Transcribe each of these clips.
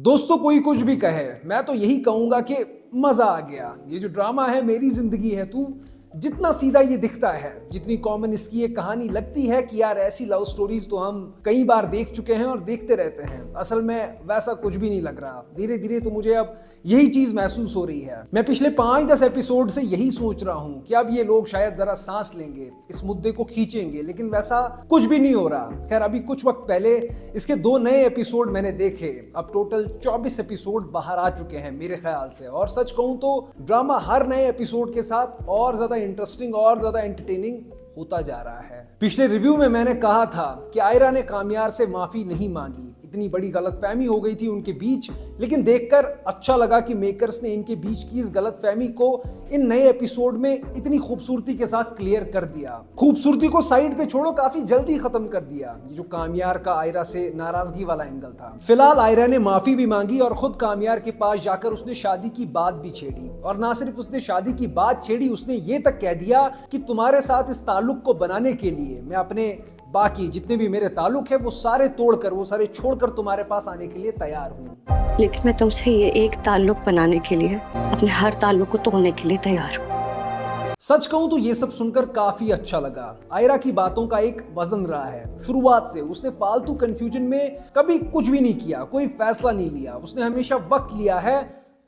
दोस्तों कोई कुछ भी कहे, मैं तो यही कहूंगा कि मजा आ गया। ये जो ड्रामा है मेरी जिंदगी है तू, जितना सीधा ये दिखता है, जितनी कॉमन इसकी ये कहानी लगती है कि यार ऐसी लव स्टोरीज तो हम कई बार देख चुके हैं और देखते रहते हैं, असल में वैसा कुछ भी नहीं लग रहा। धीरे धीरे तो मुझे अब यही चीज महसूस हो रही है। मैं पिछले 5-10 एपिसोड से यही सोच रहा हूं कि अब ये लोग शायद जरा सांस लेंगे, इस मुद्दे को खींचेंगे, लेकिन वैसा कुछ भी नहीं हो रहा। खैर अभी कुछ वक्त पहले इसके 2 नए एपिसोड मैंने देखे। अब टोटल 24 एपिसोड बाहर आ चुके हैं मेरे ख्याल से, और सच कहूं तो ड्रामा हर नए एपिसोड के साथ और ज्यादा इंटरेस्टिंग और ज्यादा एंटरटेनिंग होता जा रहा है। पिछले रिव्यू में मैंने कहा था कि आयरा ने कामयार से माफी नहीं मांगी, इतनी बड़ी गलतफहमी हो गई थी उनके बीच, लेकिन देखकर अच्छा लगा कि मेकर्स ने इनके बीच की इस गलतफहमी को इन नए एपिसोड में इतनी खूबसूरती के साथ क्लियर कर दिया। खूबसूरती को साइड पे छोड़ो, काफी जल्दी खत्म कर दिया ये जो कामयार का आयरा से नाराजगी वाला एंगल था। फिलहाल आयरा ने माफी भी मांगी और खुद कामयार के पास जाकर उसने शादी की बात भी छेड़ी, और ना सिर्फ उसने शादी की बात छेड़ी, उसने ये तक कह दिया कि तुम्हारे साथ इस ताल्लुक को बनाने के लिए मैं अपने बाकी जितने भी मेरे ताल्लुक है वो सारे तोड़कर, वो सारे छोड़कर तुम्हारे पास आने के लिए तैयार हूँ। लेकिन मैं तुमसे ये एक ताल्लुक बनाने के लिए, अपने हर ताल्लुक को तोड़ने के लिए तैयार हूँ। सच कहूं तो ये सब सुनकर काफी अच्छा लगा। आयरा की बातों का एक वजन रहा है शुरुआत से। उसने फालतू कंफ्यूजन में कभी कुछ भी नहीं किया, कोई फैसला नहीं लिया। उसने हमेशा वक्त लिया है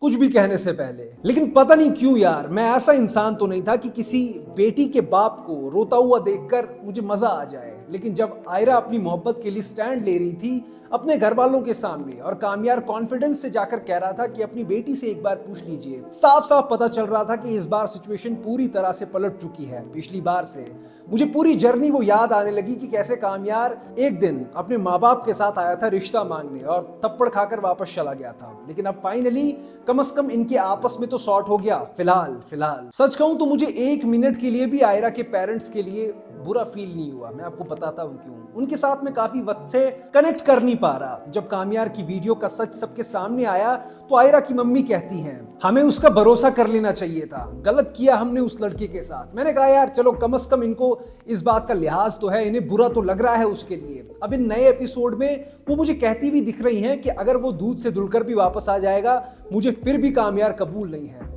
कुछ भी कहने से पहले। लेकिन पता नहीं क्यों यार, मैं ऐसा इंसान तो नहीं था कि किसी बेटी के बाप को रोता हुआ देखकर मुझे मजा आ जाए। लेकिन जब आयरा अपनी मोहब्बत के लिए स्टैंड ले रही थी अपने घर वालों के सामने, और कामयार कॉन्फिडेंस से जाकर कह रहा था कि अपनी बेटी से एक बार पूछ लीजिए, साफ साफ पता चल रहा था कि इस बार सिचुएशन पूरी तरह से पलट चुकी है पिछली बार से। मुझे पूरी जर्नी वो याद आने लगी कि कैसे कामयार एक दिन अपने माँ बाप के साथ आया था रिश्ता मांगने और थप्पड़ खाकर वापस चला गया था, लेकिन अब फाइनली कम से कम इनके आपस में तो सॉर्ट हो गया। फिलहाल सच कहूं तो मुझे 1 मिनट के लिए भी आयरा के पेरेंट्स के लिए बुरा फील नहीं हुआ। मैं आपको बताता हूँ क्यों। उनके साथ में काफी वक्त से कनेक्ट कर नहीं पा रहा। जब कामयार की वीडियो का सच सबके सामने आया तो आयरा की मम्मी कहती हैं, हमें उसका भरोसा कर लेना चाहिए था, गलत किया हमने उस लड़के के साथ। मैंने कहा यार चलो कम से कम इनको इस बात का लिहाज तो है, इन्हें बुरा तो लग रहा है उसके लिए। अब इन नए एपिसोड में वो मुझे कहती भी दिख रही हैं कि अगर वो दूध से धुलकर भी वापस आ जाएगा मुझे फिर भी कामयार कबूल नहीं है।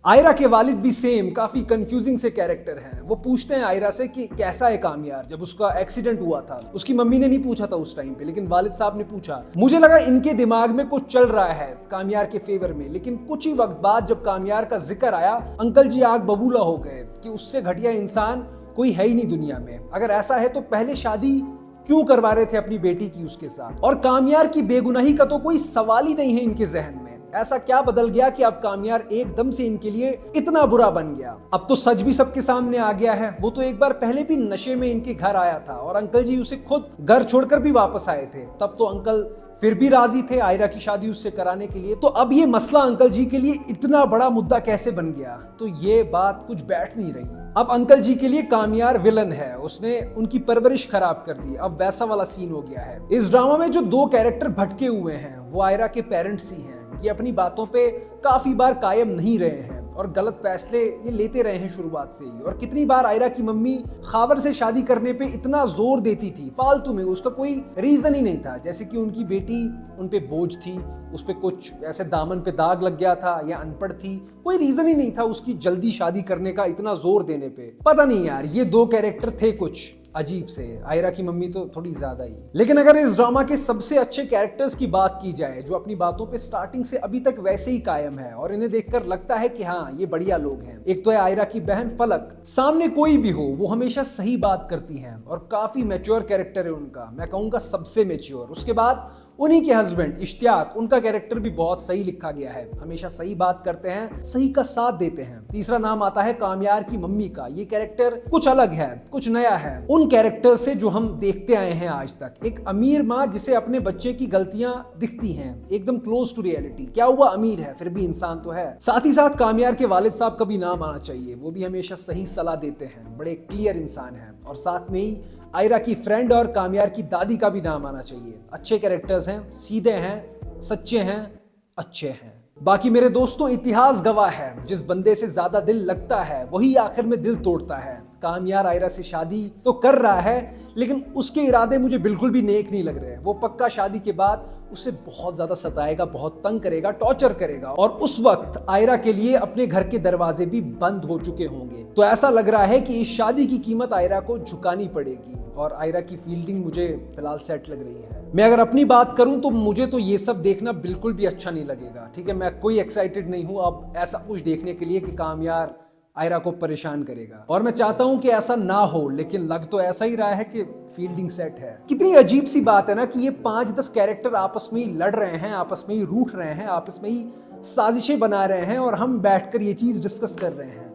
आयरा के वालिद भी सेम काफी कंफ्यूजिंग से कैरेक्टर हैं। वो पूछते हैं आयरा से कि कैसा है कामयार, जब उसका एक्सीडेंट हुआ था। उसकी मम्मी ने नहीं पूछा था उस टाइम पे, लेकिन वालिद साहब ने पूछा। मुझे लगा इनके दिमाग में कुछ चल रहा है कामयार के फेवर में, लेकिन कुछ ही वक्त बाद जब कामयार का जिक्र आया, अंकल जी आग बबूला हो गए कि उससे घटिया इंसान कोई है ही नहीं दुनिया में। अगर ऐसा है तो पहले शादी क्यों करवा रहे थे अपनी बेटी की उसके साथ, और कामयार की बेगुनाही का तो कोई सवाल ही नहीं है इनके जहन में। ऐसा क्या बदल गया कि अब कामयार एकदम से इनके लिए इतना बुरा बन गया। अब तो सच भी सबके सामने आ गया है। वो तो एक बार पहले भी नशे में इनके घर आया था और अंकल जी उसे खुद घर छोड़कर भी वापस आए थे। तब तो अंकल फिर भी राजी थे आयरा की शादी उससे कराने के लिए। तो अब ये मसला अंकल जी के लिए इतना बड़ा मुद्दा कैसे बन गया? तो ये बात कुछ बैठ नहीं रही। अब अंकल जी के लिए कामयार विलन है, उसने उनकी परवरिश खराब कर दी। अब वैसा वाला सीन हो गया है। इस ड्रामा में जो 2 कैरेक्टर भटके हुए हैं वो आयरा के पेरेंट्स ही हैं। ये अपनी बातों पे काफी बार कायम नहीं रहे हैं और गलत फैसले ये लेते रहे हैं शुरुआत से ही। और कितनी बार आयरा की मम्मी खावर से शादी करने पे इतना जोर देती थी फालतू में, उसका कोई रीजन ही नहीं था, जैसे कि उनकी बेटी उन पे बोझ थी, उस पे कुछ ऐसे दामन पे दाग लग गया था या अनपढ़ थी। कोई रीजन ही नहीं था उसकी जल्दी शादी करने का इतना जोर देने पे। पता नहीं यार, ये 2 कैरेक्टर थे कुछ अजीब से। आयरा की मम्मी तो थोड़ी ज्यादा ही। लेकिन अगर इस ड्रामा के सबसे अच्छे कैरेक्टर्स की बात की जाए, जो अपनी बातों पे स्टार्टिंग से अभी तक वैसे ही कायम है और इन्हें देखकर लगता है कि हाँ ये बढ़िया लोग हैं। एक तो है आयरा की बहन फलक। सामने कोई भी हो वो हमेशा सही बात करती है और काफी मैच्योर कैरेक्टर है उनका, मैं कहूंगा सबसे मैच्योर। उसके बाद उन्हीं के हस्बैंड इश्तियाक, उनका कैरेक्टर भी बहुत सही लिखा गया है, हमेशा सही बात करते हैं, सही का साथ देते हैं। तीसरा नाम आता है कामयार की मम्मी का। ये कैरेक्टर कुछ अलग है, कुछ नया है उन कैरेक्टर से जो हम देखते आए हैं आज तक। एक अमीर माँ जिसे अपने बच्चे की गलतियां दिखती हैं, एकदम क्लोज टू रियलिटी। क्या हुआ, अमीर है फिर भी इंसान तो है। साथ ही साथ कामयार के वालिद साहब का भी नाम आना चाहिए, वो भी हमेशा सही सलाह देते हैं, बड़े क्लियर इंसान हैं। और साथ में ही आयरा की फ्रेंड और कामयार की दादी का भी नाम आना चाहिए। अच्छे कैरेक्टर्स हैं, सीधे हैं, सच्चे हैं, अच्छे हैं। बाकी मेरे दोस्तों, इतिहास गवाह है, जिस बंदे से ज्यादा दिल लगता है वही आखिर में दिल तोड़ता है। कामयार आयरा से शादी तो कर रहा है, लेकिन उसके इरादे मुझे बिल्कुल भी नेक नहीं लग रहे हैं। वो पक्का शादी के बाद उसे बहुत ज्यादा सताएगा, बहुत तंग करेगा, टॉर्चर करेगा, और उस वक्त आयरा के लिए अपने घर के दरवाजे भी बंद हो चुके होंगे। तो ऐसा लग रहा है कि इस शादी की कीमत आयरा को झुकानी पड़ेगी, और आयरा की फील्डिंग मुझे फिलहाल सेट लग रही है। मैं अगर अपनी बात करूं तो मुझे तो ये सब देखना बिल्कुल भी अच्छा नहीं लगेगा। ठीक है, मैं कोई एक्साइटेड नहीं हूं अब ऐसा कुछ देखने के लिए कि कामयार आयरा को परेशान करेगा, और मैं चाहता हूं कि ऐसा ना हो, लेकिन लग तो ऐसा ही रहा है कि फील्डिंग सेट है। कितनी अजीब सी बात है ना कि ये 5-10 कैरेक्टर आपस में ही लड़ रहे हैं, आपस में ही रूठ रहे हैं, आपस में ही साजिशें बना रहे हैं, और हम बैठकर ये चीज डिस्कस कर रहे हैं।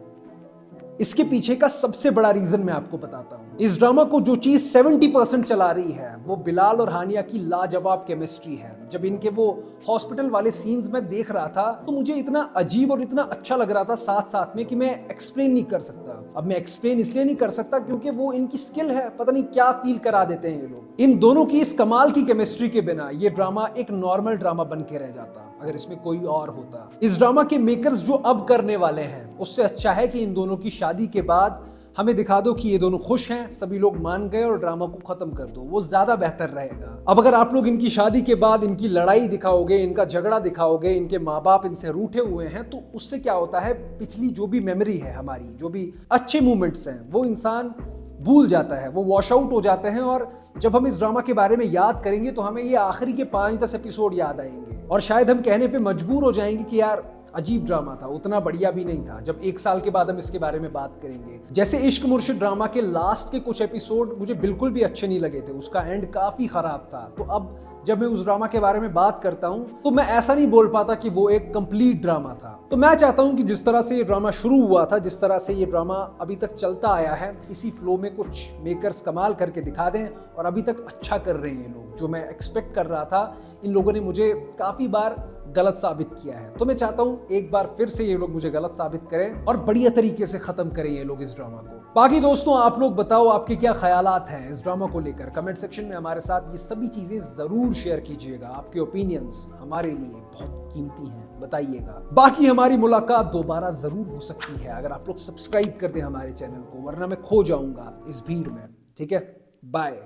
इसके पीछे का सबसे बड़ा रीजन मैं आपको बताता हूं। इस ड्रामा को जो चीज 70% चला रही है वो बिलाल और हानिया की लाजवाब केमिस्ट्री है। जब इनके वो हॉस्पिटल वाले सीन्स में देख रहा था तो मुझे इतना अजीब और इतना अच्छा लग रहा था साथ साथ में कि मैं एक्सप्लेन नहीं कर सकता। अब मैं एक्सप्लेन इसलिए नहीं कर सकता क्योंकि वो इनकी स्किल है, पता नहीं क्या फील करा देते हैं ये लोग। इन दोनों की इस कमाल की केमिस्ट्री के बिना ये ड्रामा एक नॉर्मल ड्रामा बन के रह जाता अगर इसमें कोई और होता। इस ड्रामा के मेकर्स जो अब करने वाले हैं उससे अच्छा है कि इन दोनों की शादी के बाद हमें दिखा दो कि ये दोनों खुश हैं, सभी लोग मान गए, और ड्रामा को खत्म कर दो, वो ज्यादा बेहतर रहेगा। अब अगर आप लोग इनकी शादी के बाद इनकी लड़ाई दिखाओगे, इनका झगड़ा दिखाओगे, इनके माँ बाप इनसे रूठे हुए हैं, तो उससे क्या होता है, पिछली जो भी मेमोरी है हमारी, जो भी अच्छे मोमेंट्स हैं, वो इंसान भूल जाता है, वो वॉश आउट हो जाते हैं। और जब हम इस ड्रामा के बारे में याद करेंगे तो हमें ये आखिरी के 5-10 एपिसोड याद आएंगे, और शायद हम कहने पे मजबूर हो जाएंगे कि यार अजीब ड्रामा था, उतना बढ़िया भी नहीं था, जब 1 साल के बाद हम इसके बारे में बात करेंगे। जैसे इश्क मुर्शिद ड्रामा के लास्ट के कुछ एपिसोड मुझे बिल्कुल भी अच्छे नहीं लगे थे, उसका एंड काफी खराब था। तो अब जब मैं उस ड्रामा के बारे में बात करता हूं तो मैं ऐसा नहीं बोल पाता कि वो एक कंप्लीट ड्रामा था। तो मैं चाहता हूं कि जिस तरह से ये ड्रामा शुरू हुआ था, जिस तरह से ये ड्रामा अभी तक चलता आया है, इसी फ्लो में कुछ मेकर्स कमाल करके दिखा दें, और अभी तक अच्छा कर रहे हैं लोग। जो मैं एक्सपेक्ट कर रहा था, इन लोगों ने मुझे काफी बार गलत साबित किया है। तो मैं चाहता हूं एक बार फिर से ये लोग मुझे गलत साबित करें और बढ़िया तरीके से खत्म करें ये लोग इस ड्रामा को। बाकी दोस्तों, आप लोग बताओ आपके क्या ख्यालात हैं इस ड्रामा को लेकर। कमेंट सेक्शन में हमारे साथ ये सभी चीजें जरूर शेयर कीजिएगा। आपके ओपिनियंस हमारे लिए बहुत कीमती हैं, बताइएगा। बाकी हमारी मुलाकात दोबारा जरूर हो सकती है अगर आप लोग सब्सक्राइब कर दें हमारे चैनल को, वरना मैं खो जाऊंगा इस भीड़ में। ठीक है, बाय।